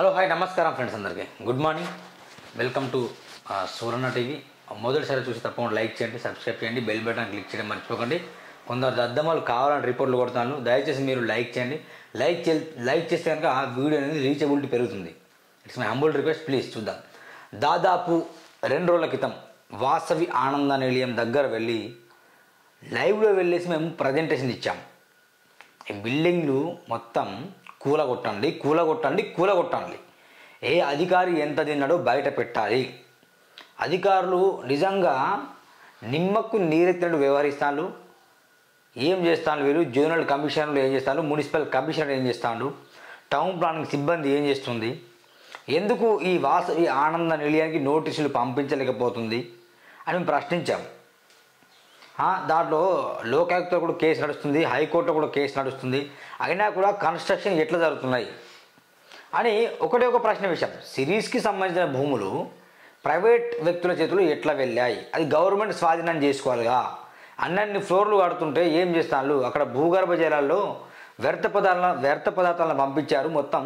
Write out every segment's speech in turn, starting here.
Hello hi నమస్కారం friends అందరికీ good morning. Welcome to Suvarna TV. మొదటిసారి చూసి తప్పకుండా లైక్ చేయండి, సబ్స్క్రైబ్ చేయండి, బెల్ బటన్ క్లిక్ చేయడం మర్చిపోకండి. కొందరు దద్దమ్మలు కావాలని రిపోర్ట్లు కొడుతున్నాను, దయచేసి మీరు లైక్ చేయండి. లైక్ చేస్తే కనుక ఆ వీడియో అనేది రీచబిలిటీ పెరుగుతుంది. It's my humble request, please చూద్దాం. దాదాపు 2 రోజుల క్రితం వాసవి ఆనంద నిలయం దగ్గర వెళ్ళి లైవ్లో వెళ్ళేసి మేము ప్రజెంటేషన్ ఇచ్చాం. ఈ బిల్డింగ్లు మొత్తం కూలగొట్టండి. ఏ అధికారి ఎంత తిన్నాడో బయట పెట్టాలి. అధికారులు నిజంగా నిమ్మకు నీరెత్తినట్టు వ్యవహరిస్తాను. ఏం చేస్తాను వీళ్ళు? జోనల్ కమిషనర్లు ఏం చేస్తాను? మున్సిపల్ కమిషనర్ ఏం చేస్తాడు? టౌన్ ప్లానింగ్ సిబ్బంది ఏం చేస్తుంది? ఎందుకు ఈ వాసవి ఆనంద నిలయానికి నోటీసులు పంపించలేకపోతుంది అని మేము ప్రశ్నించాం. దాంట్లో లోకాయుక్తలో కూడా కేసు నడుస్తుంది, హైకోర్టులో కూడా కేసు నడుస్తుంది. అయినా కూడా కన్స్ట్రక్షన్ ఎట్లా జరుగుతున్నాయి అని ఒకటే ఒక ప్రశ్న విషయం. సిరీస్కి సంబంధించిన భూములు ప్రైవేట్ వ్యక్తుల చేతులు ఎట్లా వెళ్ళాయి? అది గవర్నమెంట్ స్వాధీనం చేసుకోవాలిగా. అన్ని ఫ్లోర్లు కడుతుంటే ఏం చేస్తాను? అక్కడ భూగర్భ జలాల్లో వ్యర్థ పదార్థాలను పంపించారు. మొత్తం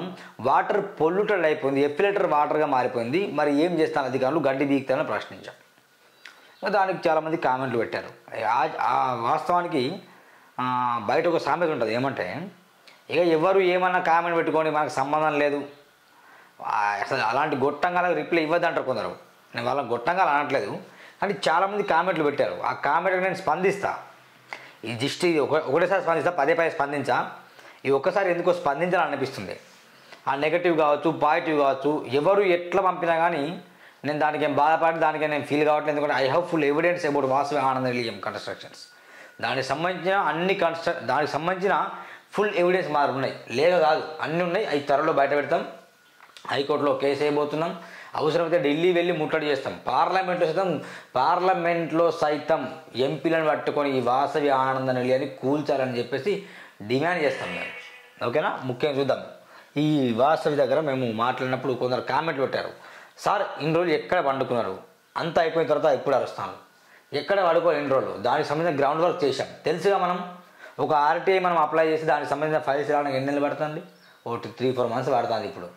వాటర్ పొల్యూటెడ్ అయిపోయింది, ఎఫ్ఫిలేటర్ వాటర్గా మారిపోయింది. మరి ఏం చేస్తాను అధికారులు? గడ్డి బీగుతానని ప్రశ్నించాం. దానికి చాలామంది కామెంట్లు పెట్టారు. వాస్తవానికి బయట ఒక సామెత ఉంటుంది, ఏమంటే ఇక ఎవరు ఏమన్నా కామెంట్ పెట్టుకొని మనకు సంబంధం లేదు, అసలు అలాంటి గొట్టంగాలకు రిప్లై ఇవ్వద్దంటారు కొందరు. నేను వాళ్ళని గొట్టంగా అనట్లేదు, కానీ చాలామంది కామెంట్లు పెట్టారు. ఆ కామెంట్కి నేను స్పందిస్తా. ఈ జస్ట్ ఇది ఒకటేసారి స్పందిస్తా, పదే స్పందించా. ఈ ఒక్కసారి ఎందుకో స్పందించాలనిపిస్తుంది. ఆ నెగటివ్ కావచ్చు, పాజిటివ్ కావచ్చు, ఎవరు ఎట్లా పంపినా కానీ నేను దానికి ఏం బాధపడి దానికి నేను ఫీల్ కావట్లేదు. ఎందుకంటే I have full evidence about Vasavi ఆనంద నిలయం కన్స్ట్రక్షన్స్. దానికి సంబంధించిన ఫుల్ ఎవిడెన్స్ మారు ఉన్నాయి, లేక కాదు, అన్నీ ఉన్నాయి. అవి త్వరలో బయట పెడతాం. హైకోర్టులో కేసు వేయబోతున్నాం. అవసరమైతే ఢిల్లీ వెళ్ళి ముట్టడి చేస్తాం. పార్లమెంట్లో సైతం ఎంపీలను పట్టుకొని ఈ వాసవి ఆనంద నిలయాన్ని కూల్చాలని చెప్పేసి డిమాండ్ చేస్తాం మేము. ఓకేనా? ముఖ్యంగా చూద్దాం. ఈ వాసవి దగ్గర మేము మాట్లాడినప్పుడు కొందరు కామెంట్లు పెట్టారు. సార్ ఇన్ని రోజులు ఎక్కడ పండుకున్నారు? అంతా అయిపోయిన తర్వాత ఇప్పుడు అరుస్తాను. ఎక్కడ పడుకోవాలి ఇన్ని రోజులు? దానికి సంబంధించిన గ్రౌండ్ వర్క్ చేశాం. తెలుసుగా మనం ఒక ఆర్టీఐ మనం అప్లై చేసి దానికి సంబంధించిన ఫైల్స్ రావడానికి ఎన్ని నెలలు పడుతుంది? 3-4 మంత్స్ పడుతుంది. ఇప్పుడు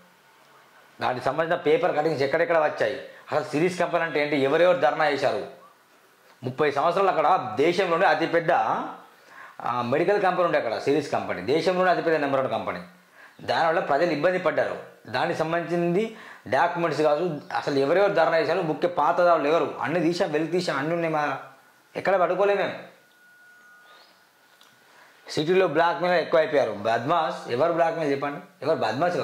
దానికి సంబంధించిన పేపర్ కటింగ్స్ ఎక్కడెక్కడ వచ్చాయి? అసలు సిరీస్ కంపెనీ అంటే ఏంటి? ఎవరెవరు ధర్నా చేశారు? 30 సంవత్సరాలు అక్కడ దేశంలోనే అతిపెద్ద మెడికల్ కంపెనీ ఉండే అక్కడ సిరీస్ కంపెనీ. దేశంలోనే అతిపెద్ద నెంబర్ 1 కంపెనీ. దానివల్ల ప్రజలు ఇబ్బంది పడ్డారు. దానికి సంబంధించింది డాక్యుమెంట్స్ కాదు, అసలు ఎవరెవరు ధర్నా చేశారు, ముఖ్య పాతదారులు ఎవరు అన్నీ తీసాం, వెలికి తీసాం, అన్నీ ఉన్నాయి. మా ఎక్కడ పట్టుకోలేము మేము. సిటీలో బ్లాక్ మెయిల్ ఎక్కువ అయిపోయారు. బద్మాస్ ఎవరు? బ్లాక్ మెయిల్ చెప్పండి, ఎవరు బద్మాస్?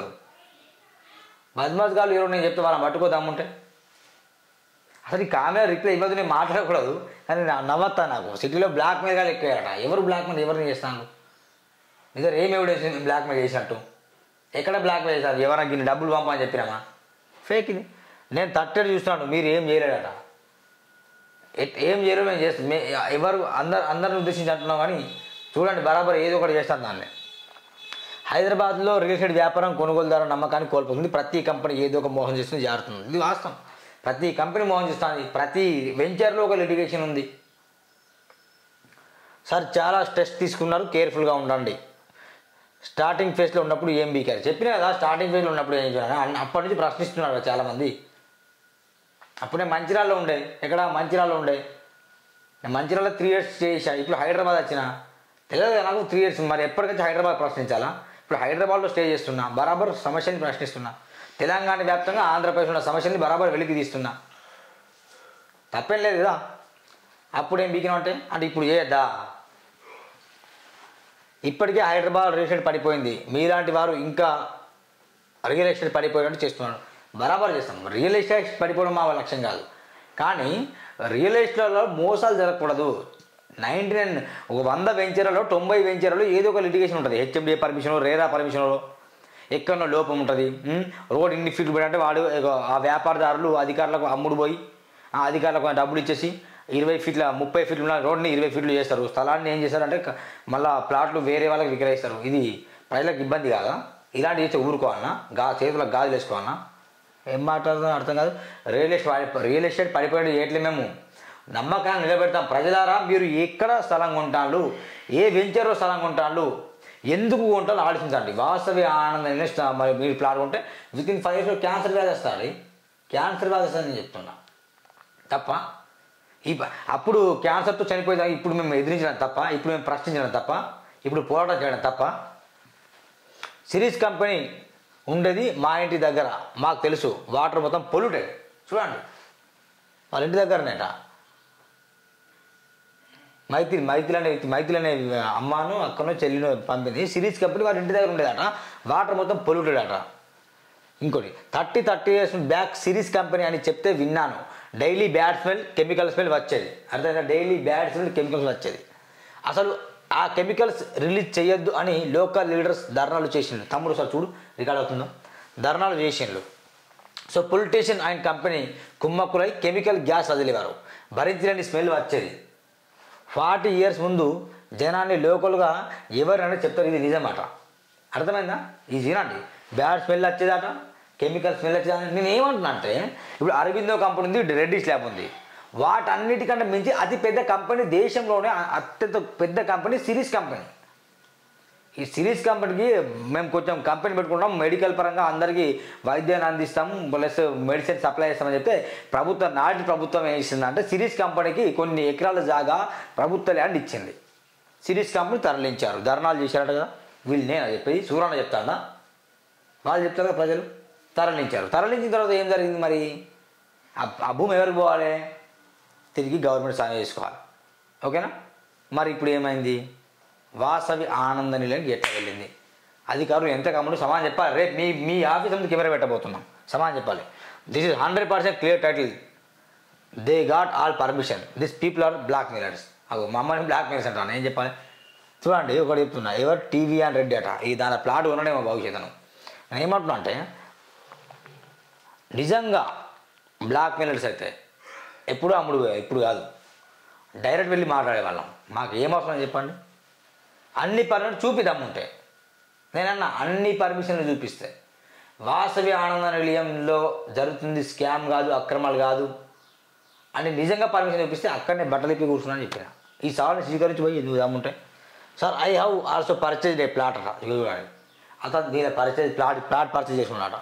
బద్మాస్ గారు ఎవరు? నేను చెప్తే వాళ్ళని పట్టుకోదాముంటే అసలు ఈ కామెంట్ రిప్లై ఇవ్వదు, నేను మాట్లాడకూడదు, కానీ నవ్వుతా. నాకు సిటీలో బ్లాక్ మెయిల్ గారు ఎక్కువయ్యారట. ఎవరు బ్లాక్ మెయిల్? ఎవరిని చేస్తాను? నిజం ఏం ఎవిడెన్స్ బ్లాక్ మెయిల్ చేసినట్టు? ఎక్కడ బ్లాక్ మెయిల్ చేశారు? ఎవరైనా గిన్ని డబ్బులు పంపని చెప్పినామా? ఫేక్ ఇది. నేను తట్టడి చూస్తున్నాను, మీరు ఏం చేయలేడట. ఏం చేయలేదు మేము చేస్తాం. ఎవరు అందరిని ఉద్దేశించి అంటున్నాం, కానీ చూడండి బరాబర్ ఏదో ఒకటి చేస్తాను. దాన్ని హైదరాబాద్లో రియల్ ఎస్టేట్ వ్యాపారం కొనుగోలుదారు నమ్మకాన్ని కోల్పోతుంది. ప్రతి కంపెనీ ఏదో ఒక మోసం చేస్తుంది, జారుతుంది. ఇది వాస్తవం. ప్రతి కంపెనీ మోసం చేస్తుంది. ప్రతి వెంచర్లో ఒక లిటిగేషన్ ఉంది. సార్ చాలా స్ట్రెస్ తీసుకున్నారు, కేర్ఫుల్గా ఉండండి. స్టార్టింగ్ ఫేజ్లో ఉన్నప్పుడు ఏం బీకారు? చెప్పినా కదా, స్టార్టింగ్ ఫేజ్లో ఉన్నప్పుడు ఏం చేయాలి? అప్పటి నుంచి ప్రశ్నిస్తున్నారు చాలామంది. అప్పుడే మంచిర్యాలలో ఉండే, మంచిర్యాలలో ఉండే. నేను మంచిర్యాలలో 3 years స్టే చేశాను. ఇప్పుడు హైదరాబాద్ వచ్చిన తెలియదు నాకు 3 years. మరి ఎప్పటికైతే హైదరాబాద్ ప్రశ్నించాలా? ఇప్పుడు హైదరాబాద్లో స్టే చేస్తున్నా, బరాబర్ సమస్యని ప్రశ్నిస్తున్నా. తెలంగాణ వ్యాప్తంగా ఆంధ్రప్రదేశ్ ఉన్న సమస్యని బరాబర్ వెలికి తీస్తున్నా. తప్పేం లేదు కదా. అప్పుడేం బీకినా అంటే ఇప్పుడు చేయొద్దా? ఇప్పటికే హైదరాబాద్ రియల్ ఎస్టేట్ పడిపోయింది. మీలాంటి వారు ఇంకా రియల్ ఎస్టేట్ పడిపోయినట్టు చేస్తున్నారు. బరాబర్ చేస్తాం. రియల్ ఎస్టేట్ పడిపోవడం మా లక్ష్యం కాదు, కానీ రియల్ ఎస్టేట్లో మోసాలు జరగకూడదు. 100 వెంచర్లలో 90 వెంచర్లలో ఏదో ఒక లిటిగేషన్ ఉంటుంది. హెచ్ఎండిఏ పర్మిషన్, రేరా పర్మిషన్లో ఎక్కడో లోపం ఉంటుంది. రోడ్ ఇన్ని ఫీట్లు పెట్టి వాడు ఆ వ్యాపారదారులు అధికారులకు అమ్ముడు పోయి ఆ అధికారులకు డబ్బులు ఇచ్చేసి 20 ఫీట్ల 30 ఫీట్లు ఉన్న రోడ్ని 20 ఫీట్లు చేస్తారు. స్థలాన్ని ఏం చేస్తారంటే మళ్ళీ ప్లాట్లు వేరే వాళ్ళకి విక్రయిస్తారు. ఇది ప్రజలకు ఇబ్బంది కాదా? ఇలాంటి చేస్తే ఊరుకోవాలన్నా? చేతులకు గాజులు వేసుకోవాలన్నా? ఏం మాట్లాడుతుందో అర్థం కాదు. రియల్ ఎస్టేట్ పడిపోయేది ఏట్లే మేము నమ్మకాన్ని నిలబెడతాం. ప్రజలారా, మీరు ఎక్కడ స్థలం కొంటాళ్ళు, ఏ వెంచర్లో స్థలం కొంటాళ్ళు, ఎందుకు కొంటారో ఆలోచించండి. వాసవి ఆనంద్ మరి మీరు ప్లాట్ కొంటే వితిన్ 5 years క్యాన్సర్ వ్యాధి వస్తుంది. క్యాన్సర్ వ్యాధి వస్తుంది నేను చెప్తున్నా. తప్ప అప్పుడు క్యాన్సర్తో చనిపోయేదా ఇప్పుడు మేము ఎదిరించడం తప్ప, ఇప్పుడు మేము ప్రశ్నించడం తప్ప, ఇప్పుడు పోరాటం చేయడం తప్ప. సిరీస్ కంపెనీ ఉండేది మా ఇంటి దగ్గర, మాకు తెలుసు. వాటర్ మొత్తం పొల్యూటెడ్. చూడండి వాళ్ళ ఇంటి దగ్గరనేట. మైథిలి అనే అమ్మను అక్కనో చెల్లినో పంపింది. సిరీస్ కంపెనీ వాళ్ళ ఇంటి దగ్గర ఉండేదట. వాటర్ మొత్తం పొల్యూటెడ్ అట. ఇంకోటి 30 years బ్యాక్ సిరీస్ కంపెనీ అని చెప్తే విన్నాను. Daily bad smell, chemical smell వచ్చేది. అర్థమైందా? డైలీ బ్యాడ్ స్మెల్, కెమికల్స్ వచ్చేది. అసలు ఆ కెమికల్స్ రిలీజ్ చేయొద్దు అని లోకల్ లీడర్స్ ధర్నాలు చేసిండ్రు. తమ్ముడు సార్ చూడు రికార్డ్ అవుతుందో, ధర్నాలు చేసిండ్రు. సో పొలిటీషియన్ అండ్ కంపెనీ కుమ్మక్కులై కెమికల్ గ్యాస్ వదిలేవారు. భరించలేని స్మెల్ వచ్చేది. 40 years ముందు జనాన్ని లోకల్గా ఎవరైనా చెప్తారు ఇది నిజమాట. అర్థమైందా? ఈ వినండి. బ్యాడ్ స్మెల్ వచ్చేదట, కెమికల్ స్మెల్ వచ్చేదట. నేను ఏమంటున్నా అంటే ఇప్పుడు అరవిందో కంపెనీ ఉంది, రెడ్డిస్ ల్యాబ్ ఉంది. వాటన్నిటికంటే మించి అతి పెద్ద కంపెనీ, దేశంలోనే అత్యంత పెద్ద కంపెనీ సిరీస్ కంపెనీ. ఈ సిరీస్ కంపెనీకి మేము కొంచెం కంపెనీ పెట్టుకుంటాం, మెడికల్ పరంగా అందరికీ వైద్యాన్ని అందిస్తాము, ప్లస్ మెడిసిన్ సప్లై చేస్తామని చెప్తే ప్రభుత్వం ఏం ఇస్తుందంటే సిరీస్ కంపెనీకి కొన్ని ఎకరాల జాగా ప్రభుత్వ ల్యాండ్ ఇచ్చింది. సిరీస్ కంపెనీ తరలించారు. ధర్నాలు చేశారట కదా వీళ్ళు. నేను చెప్పేది సూరన్న చెప్తానా, వాళ్ళు చెప్తారు కదా ప్రజలు. తరలించిన తర్వాత ఏం జరిగింది మరి? ఆ భూమి ఎవరికి పోవాలి? తిరిగి గవర్నమెంట్ సాయం చేసుకోవాలి. ఓకేనా? మరి ఇప్పుడు ఏమైంది? వాసవి ఆనంద నిలయానికి ఎట్లా వెళ్ళింది? అధికారులు ఎంత కమ్ముడు సమాధానం చెప్పాలి. రేపు మీ ఆఫీస్ ముందు కెమెరా పెట్టబోతున్నాం, సమాధానం చెప్పాలి. This is 100% clear title. They got all permission. This people are blackmailers. అవి మా అమ్మని బ్లాక్ మెయిల్స్ అంటాను. ఏం చెప్పాలి? చూడండి ఒకటి చెప్తున్నా. ఎవరు టీవీ అండ్ రెడ్డి అట. ఈ దాని ప్లాట్ కొనడేమో భవిష్యత్తును. నేను ఏమంటున్నా అంటే నిజంగా బ్లాక్ మెయిలర్స్ అయితే ఎప్పుడు అమ్ముడు, ఇప్పుడు కాదు, డైరెక్ట్ వెళ్ళి మాట్లాడేవాళ్ళం. మాకు ఏమవసరం చెప్పండి? అన్ని పర్మిషన్ చూపిద్దాముంటే నేనన్నా అన్ని పర్మిషన్లు చూపిస్తే వాసవి ఆనంద నిలయంలో జరుగుతుంది స్కామ్ కాదు, అక్రమాలు కాదు అని నిజంగా పర్మిషన్ చూపిస్తే అక్కడనే బట్టలిప్పి కూర్చున్నాను చెప్పిన. ఈ సవాల్ని స్వీకరించి పోయి ఎందుకు దమ్ముంటే sir I have also purchase a plot అట. అతను దీని ప్లాట్ పర్చేజ్ చేసుకున్నాట.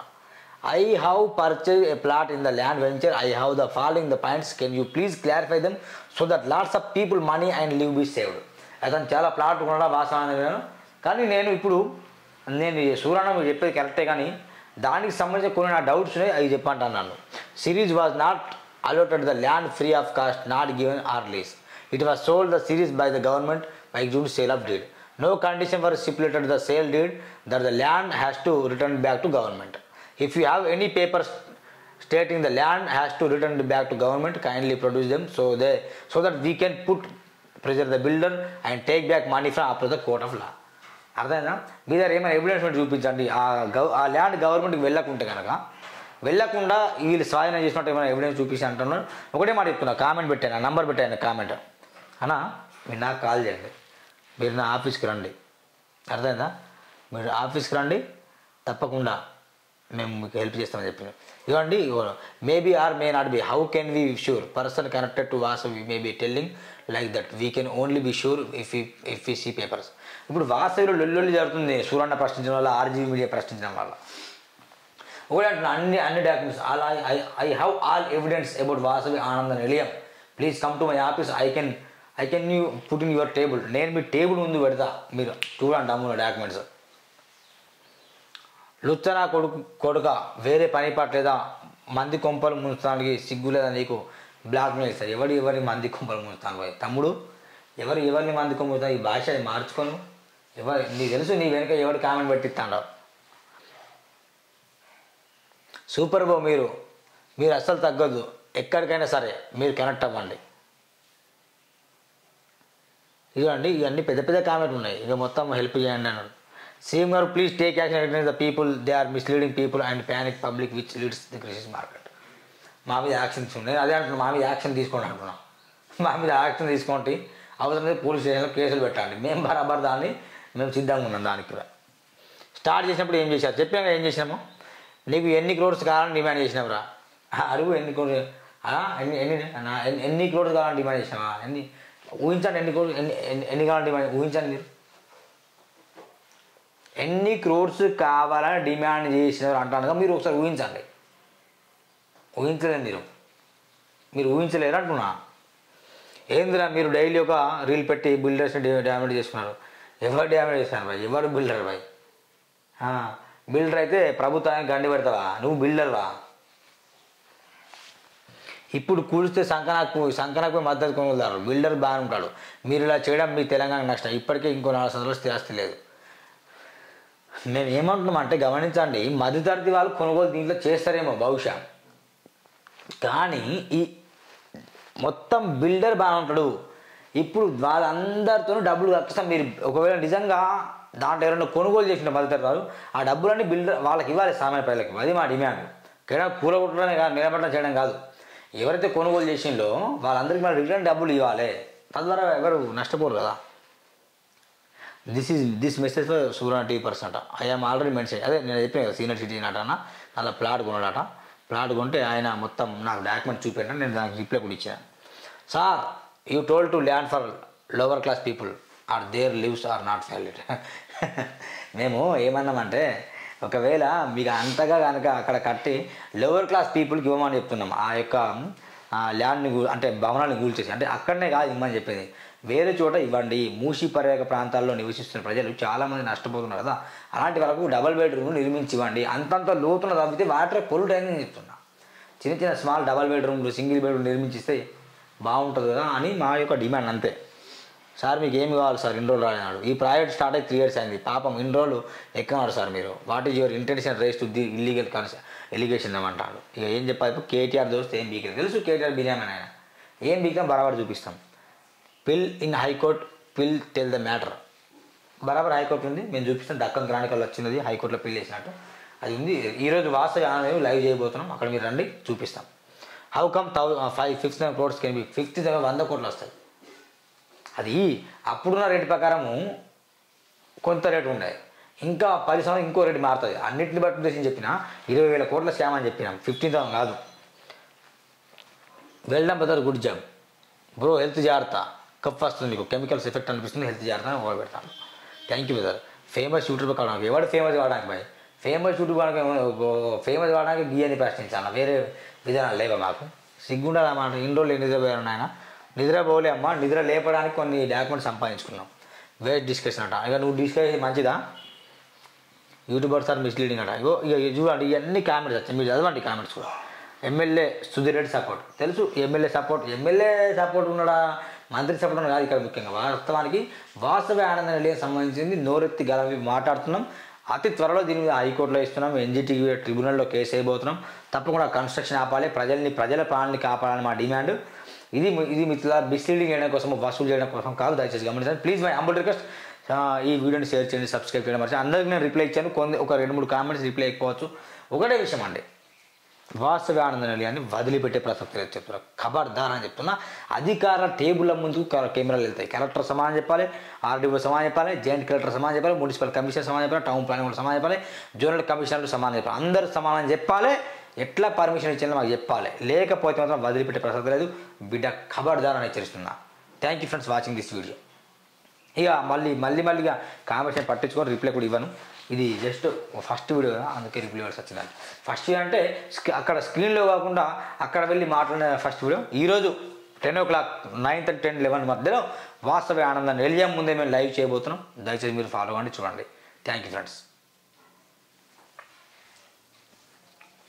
I have purchased a plot in the land venture. I have the following the points. Can you please clarify them so that lots of people money and live be saved. అతను చాలా plot కొనడా వాసన. కానీ నేను సూరన్న చెప్పేది కరెక్టే, కానీ దానికి సంబంధించి కొన్ని నా డౌట్స్ ఉన్నాయి, అవి చెప్పంటాను. నన్ను series was not allotted the land free of cost, not given or lease. It was sold the series by the government by executive sale of deed. No condition was stipulated the sale deed that the land has to return back to government. If you have any papers stating the land has to return back to government, kindly produce them so that we can put pressure the builder and take back money from after the court of law. అర్థమైందా? మీ దగ్గర ఏమైనా evidence చూపించండి. ఆ land గవర్నమెంట్కి వెళ్ళకుండా వీళ్ళు స్వాధీనం చేసినట్టు ఏమైనా ఎవిడెన్స్ చూపించి అంటున్నారు. ఒకటే మాట చెప్తున్నా, కామెంట్ పెట్టాను, నంబర్ పెట్టాను కామెంట్ అన్నా, మీరు నాకు కాల్ చేయండి, మీరు నా ఆఫీస్కి రండి. అర్థమైందా? మీరు ఆఫీస్కి రండి, తప్పకుండా మేము మీకు హెల్ప్ చేస్తామని చెప్పిన. ఇవ్వండి maybe or may not be. How can we sure? Person connected to Vasavi may be telling like that. We can only be sure if we see papers. ఇప్పుడు వాసవిలో లొల్లి జరుగుతుంది. సూరన్న ప్రశ్నించడం వల్ల, ఆర్జీవీ మీడియా ప్రశ్నించడం వల్ల. ఒకటి అంటున్నా, అన్ని documents I have all evidence about Vasavi ఆనంద నిలయం. Please come to my office. I can you put in your table. నేను మీ టేబుల్ ముందు పెడతా, మీరు చూడండి అమ్మున్న డాక్యుమెంట్స్. లుచ్చనా కొడుక వేరే పని పట్టలేదా? మంది కొంపలు ముంచడానికి సిగ్గు లేదా నీకు? బ్లాక్ మెయిల్ ఇస్తారు. ఎవరి మంది కొంపలు ముంచుతాను పోయి తమ్ముడు, ఎవరిని మంది కొంపుతా? ఈ భాష మార్చుకోను. నీకు తెలుసు, నీ వెనుక ఎవరు కామెంట్ పెట్టిస్తాడు. సూపర్ బో, మీరు అస్సలు తగ్గద్దు. ఎక్కడికైనా సరే మీరు కనెక్ట్ అవ్వండి. ఇదిగోండి, ఇవన్నీ పెద్ద పెద్ద కామెంట్ ఉన్నాయి. ఇక మొత్తం హెల్ప్ చేయండి అన్నాడు. సీఎం గారు please take action against the people. They are misleading people and panic public which leads the crisis market. మా మీద యాక్షన్ తీసుకుంటే అదే అంటున్నాను, మా మీద యాక్షన్ తీసుకోండి అంటున్నాం. మా మీద యాక్షన్ తీసుకోండి, అవసరమైతే పోలీస్ స్టేషన్లో కేసులు పెట్టండి. మేము బరాబర్ మేము సిద్ధంగా ఉన్నాం. దానికి కూడా స్టార్ట్ చేసినప్పుడు ఏం చేశారు చెప్పాము. ఏం చేసినాము? నీకు ఎన్ని క్రోడ్స్ కావాలని డిమాండ్ చేసినావురా? అడుగు, ఎన్ని క్రోడ్స్ ఎన్ని క్రోడ్స్ కావాలని డిమాండ్ చేసినావా? ఊహించండి, ఎన్ని క్రోడ్స్ ఎన్ని కావాలని డిమాండ్ ఊహించండి. మీరు ఎన్ని క్రోర్స్ కావాలని డిమాండ్ చేసినారు అంటానుగా మీరు ఒకసారి ఊహించండి. ఊహించలేదు మీరు ఊహించలేరు అంటున్నా. ఏందిరా మీరు డైలీ ఒక రీల్ పెట్టి బిల్డర్స్ని డ్యామేజ్ చేసుకున్నారు. ఎవరు డ్యామేజ్ చేస్తున్నారు భాయ్? ఎవరు బిల్డర్ భాయ్? బిల్డర్ అయితే ప్రభుత్వానికి గండి పెడతావా? నువ్వు బిల్డర్వా? ఇప్పుడు కూలిస్తే సంకనాకు మద్దతు కొనుగోలుదారు బిల్డర్ బాగా ఉంటాడు. మీరు ఇలా చేయడం మీ తెలంగాణ నష్టం. ఇప్పటికే ఇంకో 4 సంవత్సరాలు స్థిరాస్తి లేదు. నేను ఏమంటున్నాం అంటే గమనించండి, మధ్యతరగతి వాళ్ళు కొనుగోలు దీంట్లో చేస్తారేమో బహుశా, కానీ ఈ మొత్తం బిల్డర్ బాగా ఉంటాడు. ఇప్పుడు వాళ్ళందరితోనూ డబ్బులు కక్కిస్తాం. మీరు ఒకవేళ నిజంగా దాంట్లో ఎవరైనా కొనుగోలు చేసిన మద్దతు వాళ్ళు ఆ డబ్బులన్నీ బిల్డర్ వాళ్ళకి ఇవ్వాలి, సామాన్య ప్రజలకి. అది మా డిమాండ్. కేవలం కూలగొట్టడమే కాదు, నిలబడడం చేయడం కాదు. ఎవరైతే కొనుగోలు చేసిందో వాళ్ళందరికీ మన రిటర్న్ డబ్బులు ఇవ్వాలి. తద్వారా ఎవరు నష్టపోరు కదా. This message for Surya TV person. I am already mention. అదే నేను చెప్పాను కదా, సీనియర్ సిటిజన్ అట, అలా ప్లాట్ కొన్నాడట. ప్లాట్ కొంటే ఆయన మొత్తం నాకు డాక్యుమెంట్ చూపాను. నేను దానికి రిప్లై కూడా ఇచ్చాను. Sir, you told to land for lower class people are their lives are not valid. మేము ఏమన్నామంటే, ఒకవేళ మీకు అంతగా కనుక అక్కడ కట్టి లోవర్ క్లాస్ పీపుల్కి ఇవ్వమని చెప్తున్నాం. ఆ యొక్క ల్యాండ్ని అంటే భవనాన్ని కూల్చేసి, అంటే అక్కడనే కాదు ఇవ్వమని చెప్పేది, వేరే చోట ఇవ్వండి. మూసి పర్యాటక ప్రాంతాల్లో నివసిస్తున్న ప్రజలు చాలామంది నష్టపోతున్నారు కదా, అలాంటి వరకు డబల్ బెడ్రూమ్ నిర్మించి ఇవ్వండి. అంతంత లోతున తప్పితే వాటర్ పొల్యూట్ అయిందని చెప్తున్నా. చిన్న చిన్న స్మాల్ డబల్ బెడ్రూమ్లు, సింగిల్ బెడ్రూమ్ నిర్మించిస్తే బాగుంటుంది కదా అని మా యొక్క డిమాండ్. అంతే. సార్ మీకు ఏమి కావాలి సార్? ఇన్ని రోజులు రాలేనాడు. ఈ ప్రాజెక్ట్ స్టార్ట్ అయ్యి 3 years అయింది. పాపం ఇన్ని రోజులు ఎక్కన్నారు సార్ మీరు. What is your intention raise to the illegal allegation ఏమంటాడు. ఇక ఏం చెప్పాలి? కేటీఆర్ దోస్తే ఏం బీకలేదు తెలుసు. కేటీఆర్ బిర్యానీ ఆయన ఏం బీకం బరాబర్ చూపిస్తాం. పిల్ ఇన్ హైకోర్ట్, పిల్ టెల్ ద మ్యాటర్. బరాబర్ హైకోర్టు ఉంది, మేము చూపిస్తాం. దక్కన్ క్రానికల్ వచ్చినది, హైకోర్టులో పిల్ వేసినట్టు అది ఉంది. ఈరోజు వాస్తవ ఆనందం లైవ్ చేయబోతున్నాం. అక్కడ మీరు రండి, చూపిస్తాం. How come 57 crores can be 100 కోట్లు వస్తాయి. అది అప్పుడున్న రేటు ప్రకారము కొంత రేటు ఉండే, ఇంకా 10 సంవత్సరాలు ఇంకో రేటు మారుతుంది. అన్నింటిని బట్టి ఉద్దేశం చెప్పిన 20,000 కోట్ల శ్యామ అని చెప్పినాం. 15,000 కాదు. వెళ్ళడం brother good job bro. Health జాగ్రత్త. కప్ వస్తుంది మీకు, కెమికల్స్ ఎఫెక్ట్ అనిపిస్తుంది. హెల్త్ జాగ్రత్త ఓవర్ పెడతాను. Thank you brother. Famous YouTuber కావడానికి ఎవడు ఫేమస్ కావడానికి బాయ్? ఫేమస్ యూట్యూబ్ ఫేమస్ కావడానికి గీయని ప్రశ్నించాను. వేరే విధానాలు లేవా మాకు? సిగ్గుండాలన్నమాట. ఇన్ని రోజులు నిద్రపోయాను ఆయన. నిద్రపోలే అమ్మ, నిద్ర లేపడానికి కొన్ని డాక్యుమెంట్స్ సంపాదించుకున్నాం. వేస్ట్ డిస్కషన్ అంట. ఇక నువ్వు డిస్కస్ మంచిదా? యూట్యూబర్స్ ఆర్ మిస్లీడింగ్ అంట. ఇక చూడండి, ఇవన్నీ కామెంట్స్ వచ్చాయి, మీరు చదవండి కామెంట్స్ కూడా. ఎమ్మెల్యే సుధీర్ రెడ్డి సపోర్ట్ తెలుసు. ఎమ్మెల్యే సపోర్ట్ ఉన్నాడా, మంత్రి సపోర్ట్ ఉన్నాడు కాదు ఇక్కడ ముఖ్యంగా. వాస్తవానికి వాస్తవ ఆనంద నిలయం సంబంధించింది నోరెత్తి గలవి మాట్లాడుతున్నాం. అతి త్వరలో దీని మీద హైకోర్టులో ఇస్తున్నాం. ఎన్జిటి ట్రిబ్యునల్లో కేసు వేయబోతున్నాం. తప్పకుండా కన్స్ట్రక్షన్ ఆపాలి, ప్రజల ప్రాణాలని కాపాడాలని మా డిమాండ్. ఇది మిత్రుల మిస్లీడింగ్ చేయడం కోసం, వసూలు చేయడం కోసం కాదు. దయచేసి గమనించండి ప్లీజ్. మై హంబుల్ రిక్వెస్ట్, ఈ వీడియోని షేర్ చేయండి, సబ్స్క్రైబ్ చేయడం మరి. అందరికీ నేను రిప్లై ఇచ్చాను. ఒక 2-3 కామెంట్స్ రిప్లై అయిపోవచ్చు. ఒకటే విషయం అండి, వాస్తవ ఆనంద నిలయాన్ని వదిలిపెట్టే ప్రసక్తి లేదు చెప్తున్నా. ఖబర్దార్ అని చెప్తున్నా. అధికార టేబుల్ల ముందుకు కెమెరాలు వెళ్తాయి. కలెక్టర్ సమాధానం చెప్పాలి, ఆర్డీఓ సమాధానం చెప్పాలి, జాయింట్ కలెక్టర్ సమాధానం చెప్పాలి, మున్సిపల్ కమిషనర్ సమాధానం చెప్పాలి, టౌన్ ప్లానింగ్ కూడా సమాధానం చెప్పాలి, జోనల్ కమిషనర్లు సమాధానం చెప్పాలి. అందరూ సమాధానం చెప్పాలి. ఎట్లా పర్మిషన్ ఇచ్చిందో మాకు చెప్పాలి. లేకపోతే మాత్రం వదిలిపెట్టే ప్రసక్తి లేదు. బిడ్డ ఖబర్దార్ అని హెచ్చరిస్తున్నా. Thank you friends watching this video. ఇక మళ్ళీగా కామెంట్స్ పట్టించుకొని రిప్లై కూడా ఇవ్వను. ఇది జస్ట్ ఫస్ట్ వీడియో కదా, అందుకే రిప్లై ఇవ్వాల్సి వచ్చిందండి. ఫస్ట్ వీడియో అంటే అక్కడ స్క్రీన్లో కాకుండా అక్కడ వెళ్ళి మాట్లాడిన ఫస్ట్ వీడియో. ఈరోజు 10 o'clock 9:30 10 11 మధ్యలో వాస్తవ ఆనందాన్ని నిలయం ముందే మేము లైవ్ చేయబోతున్నాం. దయచేసి మీరు ఫాలో అవ్వండి, చూడండి. Thank you friends.